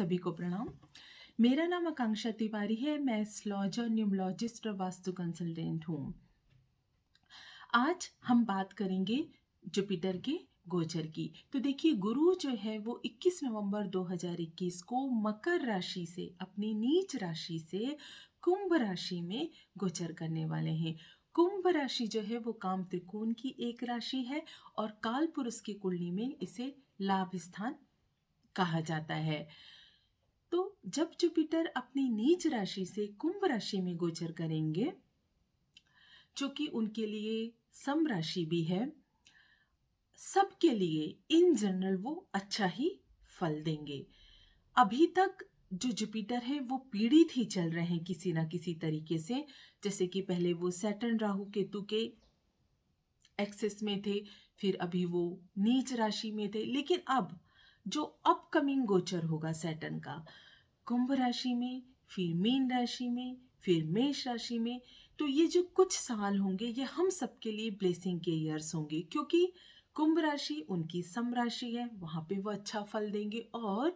सभी को प्रणाम। मेरा नाम आकांक्षा तिवारी है। मैं एस्ट्रोलॉजर, न्यूमरोलॉजिस्ट और वास्तु कंसल्टेंट हूँ। आज हम बात करेंगे जुपिटर के गोचर की। तो देखिए, गुरु जो है वो 21 नवंबर 2021 को मकर राशि से, अपनी नीच राशि से कुंभ राशि में गोचर करने वाले हैं। कुंभ राशि जो है वो काम त्रिकोण की एक राशि है और काल पुरुष की कुंडली में इसे लाभ स्थान कहा जाता है। तो जब जुपिटर अपनी नीच राशि से कुंभ राशि में गोचर करेंगे, जो कि उनके लिए सम राशि भी है, सबके लिए इन जनरल वो अच्छा ही फल देंगे। अभी तक जो जुपिटर है वो पीड़ित ही चल रहे हैं किसी ना किसी तरीके से। जैसे कि पहले वो सैटर्न राहु केतु के एक्सेस में थे, फिर अभी वो नीच राशि में थे, लेकिन अब जो अपकमिंग गोचर होगा सैटर्न का कुंभ राशि में, फिर मीन राशि में, फिर मेष राशि में, तो ये जो कुछ साल होंगे ये हम सबके लिए ब्लेसिंग के ईयर्स होंगे, क्योंकि कुंभ राशि उनकी सम राशि है, वहां पे वो अच्छा फल देंगे। और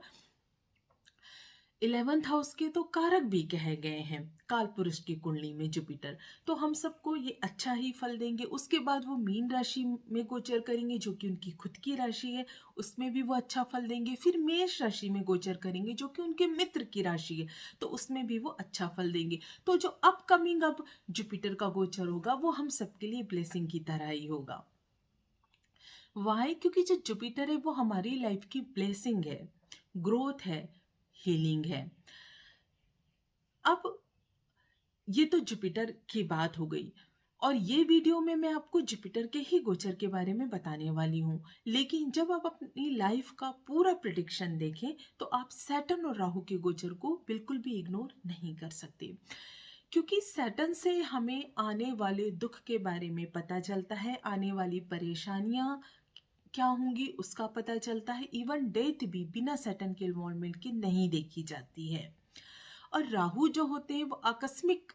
11th हाउस के तो कारक भी कहे गए हैं काल पुरुष की कुंडली में जुपिटर, तो हम सबको ये अच्छा ही फल देंगे। उसके बाद वो मीन राशि में गोचर करेंगे, जो कि उनकी खुद की राशि है, उसमें भी वो अच्छा फल देंगे। फिर मेष राशि में गोचर करेंगे, जो कि उनके मित्र की राशि है, तो उसमें भी वो अच्छा फल देंगे। तो जो अपकमिंग अब जुपिटर का गोचर होगा वो हम सबके लिए ब्लेसिंग की तरह ही होगा। वाई? क्योंकि जो जुपिटर है वो हमारी लाइफ की ब्लेसिंग है, ग्रोथ है, हीलिंग है। अब ये तो जुपिटर की बात हो गई, और ये वीडियो में मैं आपको जुपिटर के ही गोचर के बारे में बताने वाली हूँ। लेकिन जब आप अपनी लाइफ का पूरा प्रेडिक्शन देखें तो आप सैटर्न और राहु के गोचर को बिल्कुल भी इग्नोर नहीं कर सकते, क्योंकि सैटर्न से हमें आने वाले दुख के बारे में पता चलता है, आने वाली परेशानियां क्या होंगी उसका पता चलता है। इवन डेथ भी बिना सैटर्न के इन्वॉल्वमेंट के नहीं देखी जाती है। और राहु जो होते हैं वो आकस्मिक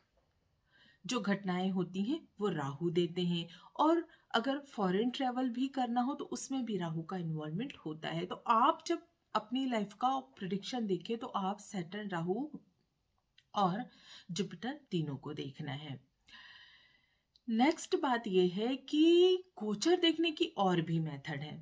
जो घटनाएं होती हैं वो राहु देते हैं, और अगर फॉरेन ट्रैवल भी करना हो तो उसमें भी राहु का इन्वॉल्वमेंट होता है। तो आप जब अपनी लाइफ का प्रेडिक्शन देखें तो आप सैटर्न, राहु और जुपिटर तीनों को देखना है। नेक्स्ट बात यह है कि गोचर देखने की और भी मेथड है,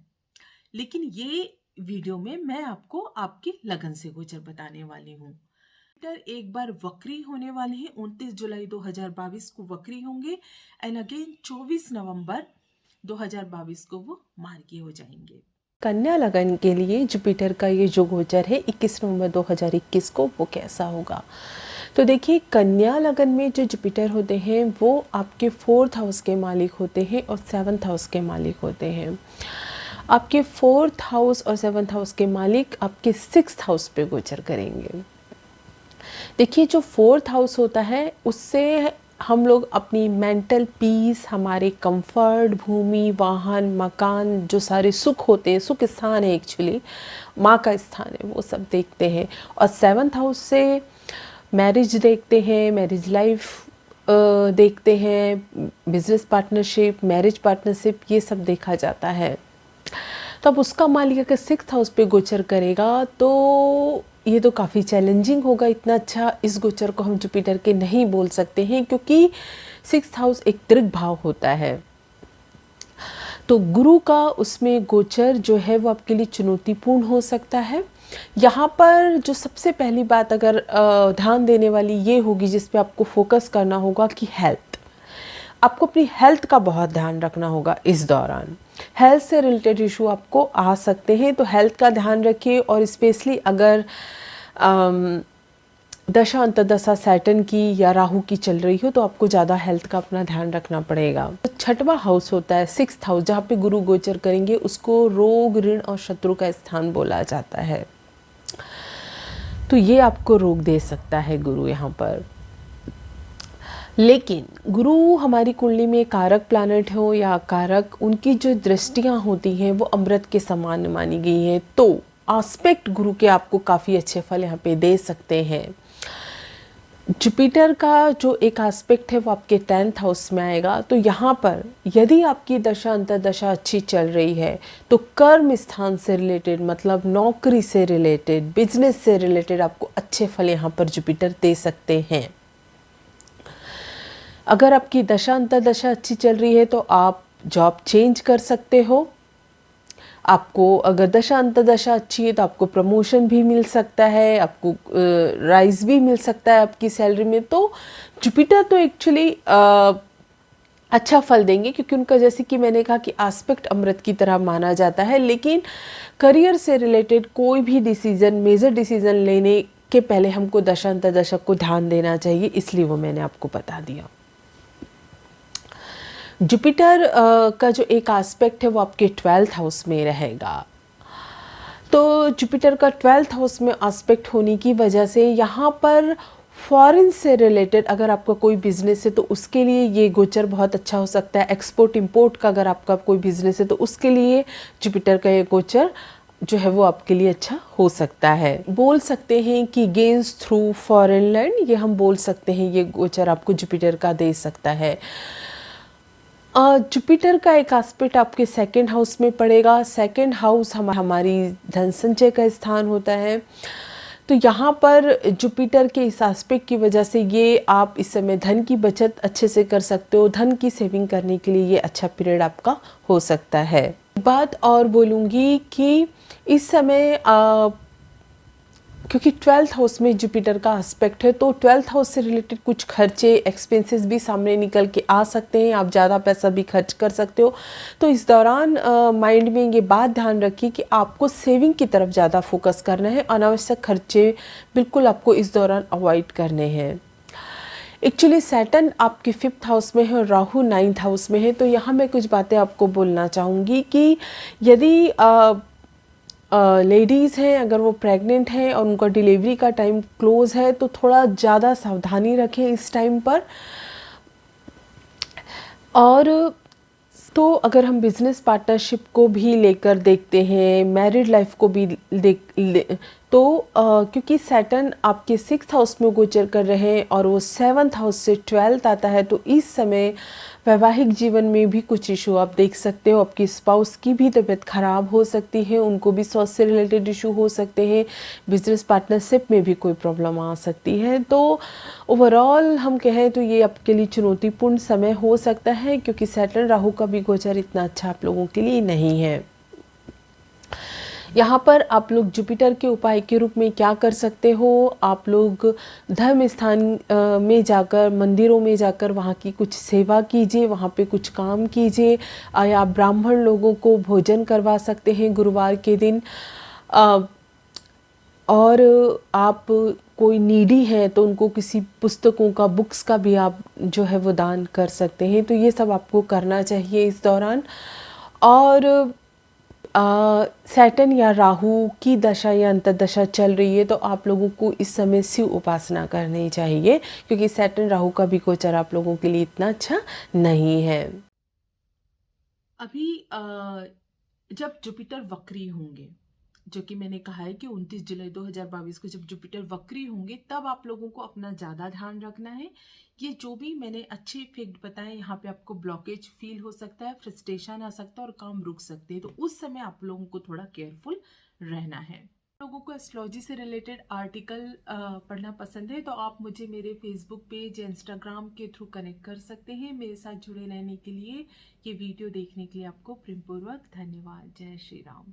लेकिन ये वीडियो में मैं आपको आपकी लगन से गोचर बताने वाली हूँ। जुपिटर एक बार वक्री होने वाले हैं, 29 जुलाई 2022 को वक्री होंगे, एंड अगेन 24 नवंबर 2022 को वो मार्गी हो जाएंगे। कन्या लगन के लिए जुपिटर का ये जो गोचर है 21 नवंबर 2021 को वो कैसा होगा। तो देखिए, कन्या लगन में जो जुपिटर होते हैं वो आपके 4th हाउस के मालिक होते हैं और 7th हाउस के मालिक होते हैं। आपके 4th हाउस और 7th हाउस के मालिक आपके 6th हाउस पे गोचर करेंगे। देखिए, जो 4th हाउस होता है उससे हम लोग अपनी मेंटल पीस, हमारे कंफर्ट, भूमि, वाहन, मकान, जो सारे सुख होते हैं, सुख स्थान है, एक्चुअली माँ का स्थान है, वो सब देखते हैं। और 7th हाउस से मैरिज देखते हैं, मैरिज लाइफ देखते हैं, बिजनेस पार्टनरशिप, मैरिज पार्टनरशिप, ये सब देखा जाता है। तो अब उसका मालिक अगर 6th हाउस पे गोचर करेगा तो ये तो काफ़ी चैलेंजिंग होगा। इतना अच्छा इस गोचर को हम जुपिटर के नहीं बोल सकते हैं, क्योंकि 6th हाउस एक दीर्घ भाव होता है। तो गुरु का उसमें गोचर जो है वो आपके लिए चुनौतीपूर्ण हो सकता है। यहाँ पर जो सबसे पहली बात अगर ध्यान देने वाली ये होगी, जिस पे आपको फोकस करना होगा, कि हेल्थ। आपको अपनी हेल्थ का बहुत ध्यान रखना होगा इस दौरान। हेल्थ से रिलेटेड इशू आपको आ सकते हैं, तो हेल्थ का ध्यान रखिए। और स्पेशली अगर दशा अंतर्दशा सैटर्न की या राहु की चल रही हो तो आपको ज़्यादा हेल्थ का अपना ध्यान रखना पड़ेगा। तो 6वां हाउस होता है 6th हाउस, जहाँ पे गुरु गोचर करेंगे, उसको रोग, ऋण और शत्रु का स्थान बोला जाता है। तो ये आपको रोग दे सकता है गुरु यहाँ पर। लेकिन गुरु हमारी कुंडली में कारक प्लैनेट हो या कारक, उनकी जो दृष्टियाँ होती हैं वो अमृत के समान मानी गई हैं, तो एस्पेक्ट गुरु के आपको काफ़ी अच्छे फल यहाँ पे दे सकते हैं। जुपिटर का जो एक एस्पेक्ट है वो आपके 10th हाउस में आएगा। तो यहाँ पर यदि आपकी दशा अंतर्दशा अच्छी चल रही है तो कर्म स्थान से रिलेटेड, मतलब नौकरी से रिलेटेड, बिजनेस से रिलेटेड आपको अच्छे फल यहाँ पर जुपिटर दे सकते हैं। अगर आपकी दशा अंतर्दशा अच्छी चल रही है तो आप जॉब चेंज कर सकते हो। आपको अगर दशा अंतर्दशा अच्छी है तो आपको प्रमोशन भी मिल सकता है, आपको राइज भी मिल सकता है आपकी सैलरी में। तो जुपिटर तो एक्चुअली अच्छा फल देंगे, क्योंकि उनका जैसे कि मैंने कहा कि एस्पेक्ट अमृत की तरह माना जाता है। लेकिन करियर से रिलेटेड कोई भी डिसीजन, मेजर डिसीजन लेने के पहले हमको दशा अंतर्दशा को ध्यान देना चाहिए, इसलिए वो मैंने आपको बता दिया। जुपिटर का जो एक एस्पेक्ट है वो आपके 12th हाउस में रहेगा। तो जुपिटर का 12th हाउस में एस्पेक्ट होने की वजह से यहाँ पर फॉरेन से रिलेटेड अगर आपका कोई बिजनेस है तो उसके लिए ये गोचर बहुत अच्छा हो सकता है। एक्सपोर्ट इंपोर्ट का अगर आपका कोई बिजनेस है तो उसके लिए जुपिटर का ये गोचर जो है वो आपके लिए अच्छा हो सकता है। बोल सकते हैं कि गेन्स थ्रू फॉरेन लैंड, ये हम बोल सकते हैं, ये गोचर आपको जुपिटर का दे सकता है। जुपिटर का एक एस्पेक्ट आपके 2nd हाउस में पड़ेगा। 2nd हाउस हमारी धन संचय का स्थान होता है। तो यहाँ पर जुपिटर के इस एस्पेक्ट की वजह से ये आप इस समय धन की बचत अच्छे से कर सकते हो। धन की सेविंग करने के लिए ये अच्छा पीरियड आपका हो सकता है। बात और बोलूँगी कि इस समय क्योंकि 12th हाउस में जुपिटर का एस्पेक्ट है तो 12th हाउस से रिलेटेड कुछ खर्चे, एक्सपेंसेस भी सामने निकल के आ सकते हैं। आप ज़्यादा पैसा भी खर्च कर सकते हो। तो इस दौरान माइंड में ये बात ध्यान रखिए कि आपको सेविंग की तरफ ज़्यादा फोकस करना है। अनावश्यक खर्चे बिल्कुल आपको इस दौरान अवॉइड करने हैं। एक्चुअली सैटर्न आपके 5th हाउस में है और राहु 9th हाउस में है। तो यहाँ मैं कुछ बातें आपको बोलना चाहूँगी कि यदि लेडीज़ हैं, अगर वो प्रेग्नेंट हैं और उनका डिलीवरी का टाइम क्लोज है तो थोड़ा ज़्यादा सावधानी रखें इस टाइम पर। और तो अगर हम बिजनेस पार्टनरशिप को भी लेकर देखते हैं, मैरिड लाइफ को भी तो क्योंकि सैटर्न आपके 6th हाउस में गोचर कर रहे हैं और वो 7th हाउस से 12th आता है, तो इस समय वैवाहिक जीवन में भी कुछ इशू आप देख सकते हो। आपकी स्पाउस की भी तबीयत खराब हो सकती है, उनको भी स्वास्थ्य से रिलेटेड इशू हो सकते हैं। बिजनेस पार्टनरशिप में भी कोई प्रॉब्लम आ सकती है। तो ओवरऑल हम कहें तो ये आपके लिए चुनौतीपूर्ण समय हो सकता है, क्योंकि सैटर्न राहु का भी गोचर इतना अच्छा आप लोगों के लिए नहीं है। यहाँ पर आप लोग जुपिटर के उपाय के रूप में क्या कर सकते हो, आप लोग धर्म स्थान में जाकर, मंदिरों में जाकर वहाँ की कुछ सेवा कीजिए, वहाँ पे कुछ काम कीजिए, या ब्राह्मण लोगों को भोजन करवा सकते हैं गुरुवार के दिन। और आप कोई नीडी है तो उनको किसी पुस्तकों का, बुक्स का भी आप जो है वो दान कर सकते हैं। तो ये सब आपको करना चाहिए इस दौरान। और सैटर्न या राहु की दशा या अंतर्दशा चल रही है तो आप लोगों को इस समय शिव उपासना करनी चाहिए, क्योंकि सैटर्न राहु का भी गोचर आप लोगों के लिए इतना अच्छा नहीं है। अभी जब जुपिटर वक्री होंगे, जो कि मैंने कहा है कि 29 जुलाई 2022 को जब जुपिटर वक्री होंगे तब आप लोगों को अपना ज़्यादा ध्यान रखना है। ये जो भी मैंने अच्छे इफेक्ट बताए, यहाँ पे आपको ब्लॉकेज फील हो सकता है, फ्रस्ट्रेशन आ सकता है और काम रुक सकते हैं। तो उस समय आप लोगों को थोड़ा केयरफुल रहना है। लोगों को एस्ट्रोलॉजी से रिलेटेड आर्टिकल पढ़ना पसंद है तो आप मुझे मेरे फेसबुक पेज या इंस्टाग्राम के थ्रू कनेक्ट कर सकते हैं। मेरे साथ जुड़े रहने के लिए, ये वीडियो देखने के लिए आपको प्रेमपूर्वक धन्यवाद। जय श्री राम।